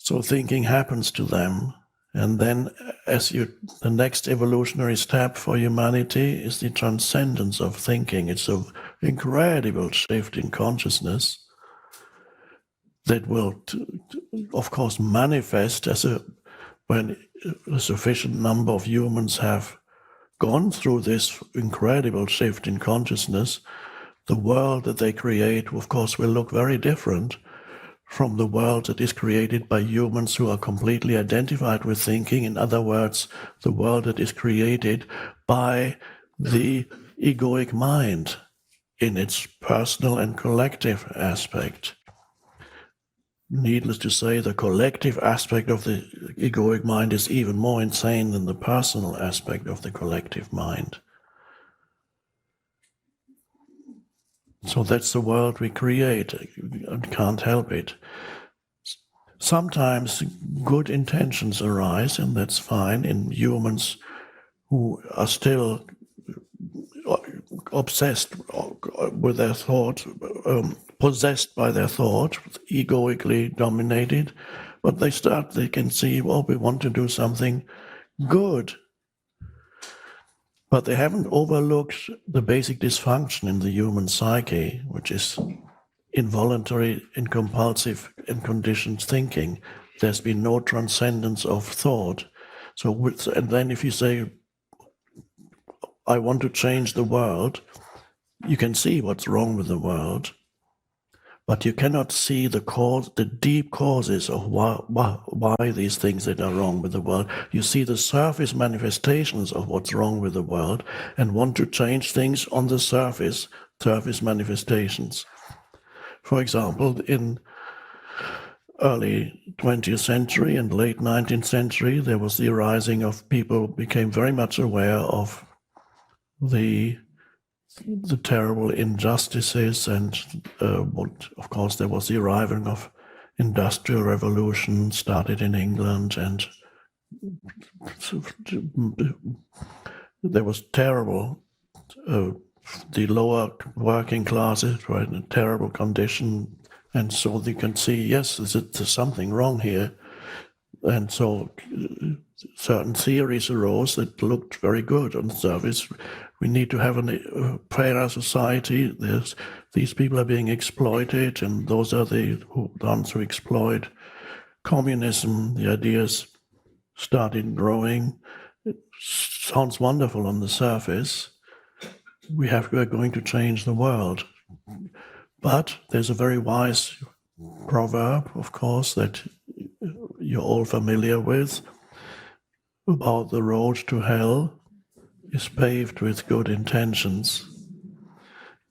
So thinking happens to them. And then the next evolutionary step for humanity is the transcendence of thinking. It's an incredible shift in consciousness that will, of course, manifest when a sufficient number of humans have gone through this incredible shift in consciousness. The world that they create, of course, will look very different from the world that is created by humans who are completely identified with thinking. In other words, the world that is created by the egoic mind in its personal and collective aspect. Needless to say, the collective aspect of the egoic mind is even more insane than the personal aspect of the collective mind. So that's the world we create. I can't help it. Sometimes good intentions arise, and that's fine in humans who are still obsessed with their thought, possessed by their thought, egoically dominated. But they can see, well, we want to do something good. But they haven't overlooked the basic dysfunction in the human psyche, which is involuntary and compulsive and conditioned thinking. There's been no transcendence of thought. And then if you say, I want to change the world, you can see what's wrong with the world, but you cannot see the deep causes of why these things that are wrong with the world. You see the surface manifestations of what's wrong with the world and want to change things on the surface manifestations. For example, in early 20th century and late 19th century, there was the arising of people became very much aware of the terrible injustices, and of course there was the arriving of industrial revolution started in England, and there was terrible, the lower working classes were in a terrible condition, and so you can see, yes, there's something wrong here. And so certain theories arose that looked very good on the surface. We need to have a fairer society. These people are being exploited, and those are the ones who exploit. Communism, the ideas started growing. It sounds wonderful on the surface. We're going to change the world. But there's a very wise proverb, of course, that you're all familiar with, about the road to hell is paved with good intentions.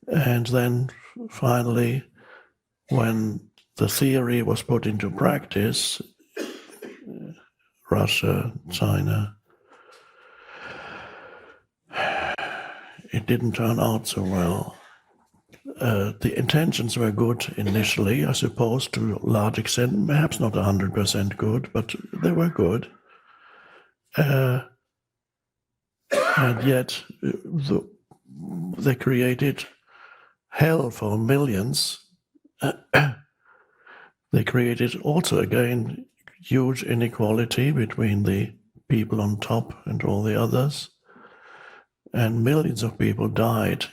And then finally, when the theory was put into practice, Russia, China, it didn't turn out so well. The intentions were good initially, I suppose, to a large extent, perhaps not 100% good, but they were good. And yet they created hell for millions. They created also, again, huge inequality between the people on top and all the others. And millions of people died.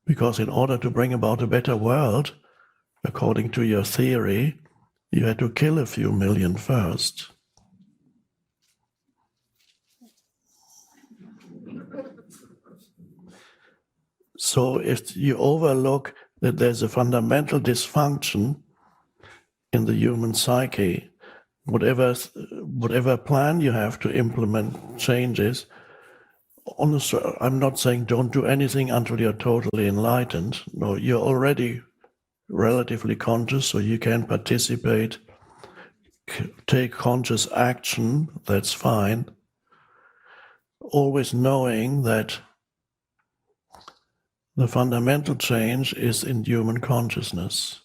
Because in order to bring about a better world, according to your theory, you had to kill a few million first. So if you overlook that there's a fundamental dysfunction in the human psyche, whatever plan you have to implement changes, honestly, I'm not saying don't do anything until you're totally enlightened. No, you're already relatively conscious, so you can participate, take conscious action, that's fine. Always knowing that the fundamental change is in human consciousness,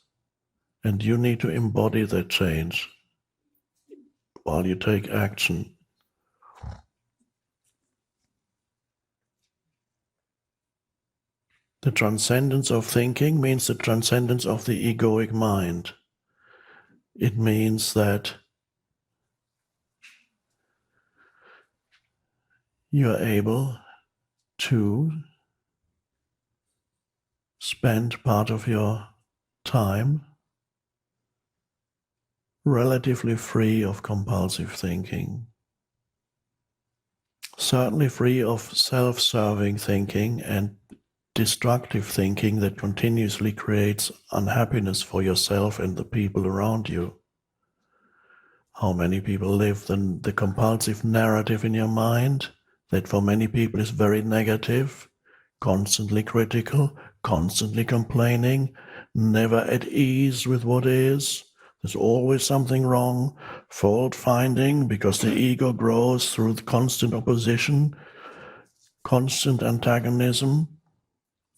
and you need to embody that change while you take action. The transcendence of thinking means the transcendence of the egoic mind. It means that you are able to spend part of your time relatively free of compulsive thinking, certainly free of self-serving thinking and destructive thinking that continuously creates unhappiness for yourself and the people around you. How many people live the compulsive narrative in your mind that for many people is very negative, constantly critical, constantly complaining, never at ease with what is. There's always something wrong, fault finding, because the ego grows through the constant opposition, constant antagonism,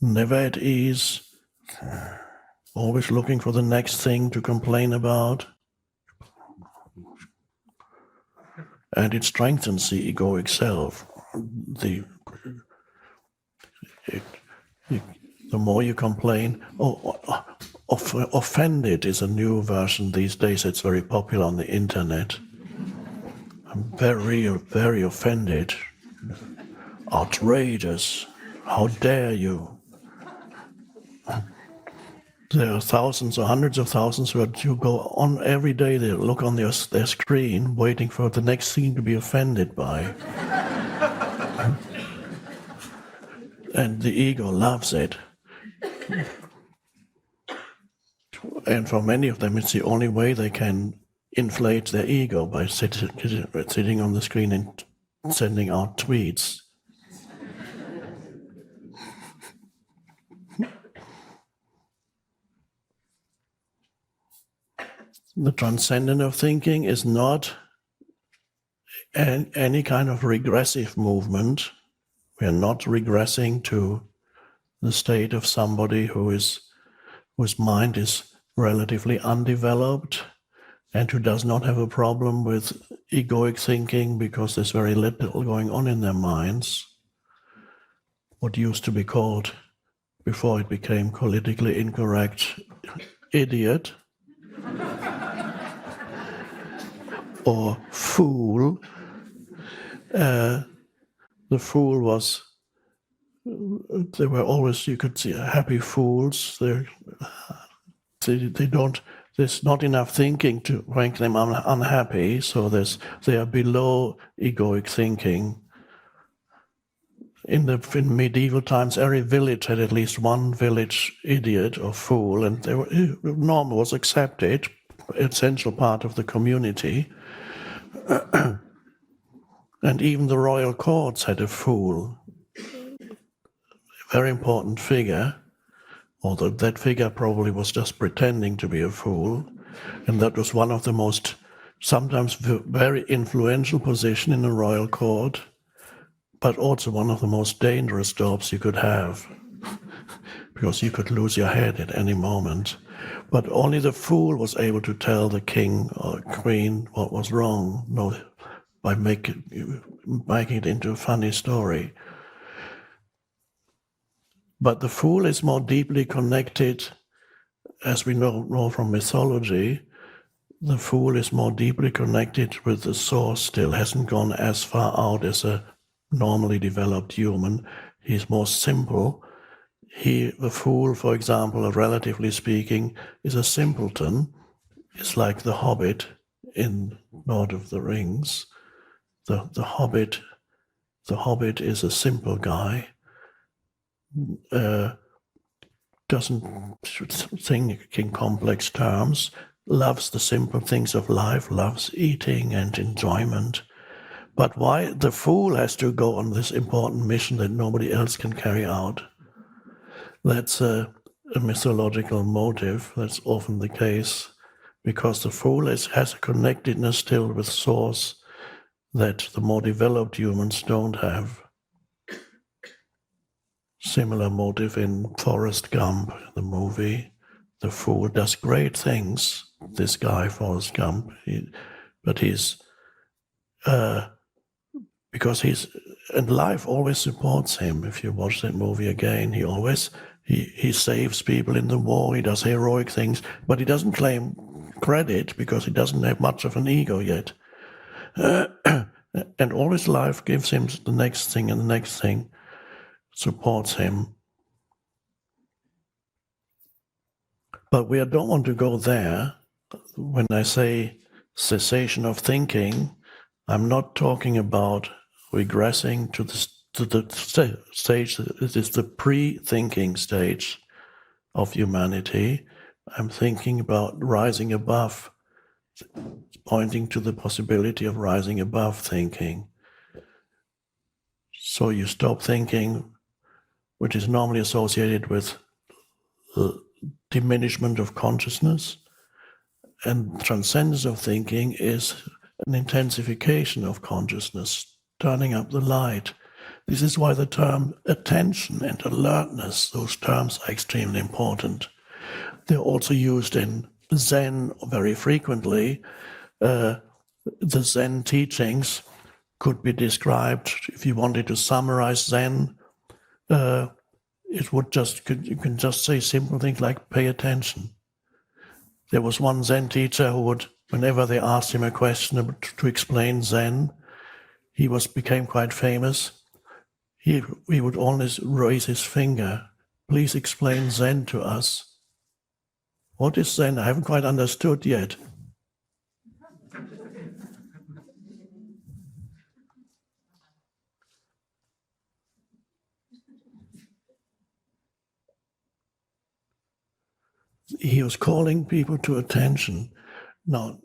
never at ease, always looking for the next thing to complain about. And it strengthens the egoic self. The more you complain, offended is a new version these days. It's very popular on the internet. I'm very, very offended. Outrageous. How dare you? There are thousands or hundreds of thousands who go on every day, they look on their screen waiting for the next thing to be offended by. And the ego loves it. And for many of them, it's the only way they can inflate their ego, by sitting on the screen and sending out tweets. The transcendent of thinking is not any kind of regressive movement. We are not regressing to the state of somebody whose mind is relatively undeveloped and who does not have a problem with egoic thinking because there's very little going on in their minds. What used to be called, before it became politically incorrect, idiot or fool. The fool was, they were always, you could see happy fools. They don't, there's not enough thinking to make them unhappy, so they are below egoic thinking. In medieval times, every village had at least one village idiot or fool, and normal was accepted, essential part of the community. And even the royal courts had a fool, a very important figure, although that figure probably was just pretending to be a fool. And that was one of the most, sometimes very influential position in the royal court, but also one of the most dangerous jobs you could have, because you could lose your head at any moment. But only the fool was able to tell the king or queen what was wrong, by making it into a funny story. But the fool is more deeply connected, as we know from mythology. The fool is more deeply connected with the source still, hasn't gone as far out as a normally developed human. He's more simple. The fool, for example, relatively speaking, is a simpleton. It's like the Hobbit in Lord of the Rings. The Hobbit is a simple guy, doesn't think in complex terms, loves the simple things of life, loves eating and enjoyment. But why the fool has to go on this important mission that nobody else can carry out? That's a mythological motive. That's often the case, because the fool has a connectedness still with source that the more developed humans don't have. Similar motive in Forrest Gump, the movie. The fool does great things, this guy, Forrest Gump, and life always supports him. If you watch that movie again, he saves people in the war, he does heroic things, but he doesn't claim credit because he doesn't have much of an ego yet. And all his life gives him the next thing and the next thing, supports him. But we don't want to go there. When I say cessation of thinking, I'm not talking about regressing to the stage. It is the pre-thinking stage of humanity. I'm thinking about rising above, pointing to the possibility of rising above thinking. So you stop thinking, which is normally associated with diminishment of consciousness, and transcendence of thinking is an intensification of consciousness, turning up the light. This is why the term attention and alertness, those terms are extremely important. They're also used in Zen very frequently. The Zen teachings could be described, if you wanted to summarize Zen, it would you can just say simple things like pay attention. There was one Zen teacher who would, whenever they asked him a question to explain Zen, he became quite famous. He would always raise his finger. Please explain Zen to us. What is Zen? I haven't quite understood yet. He was calling people to attention. Now,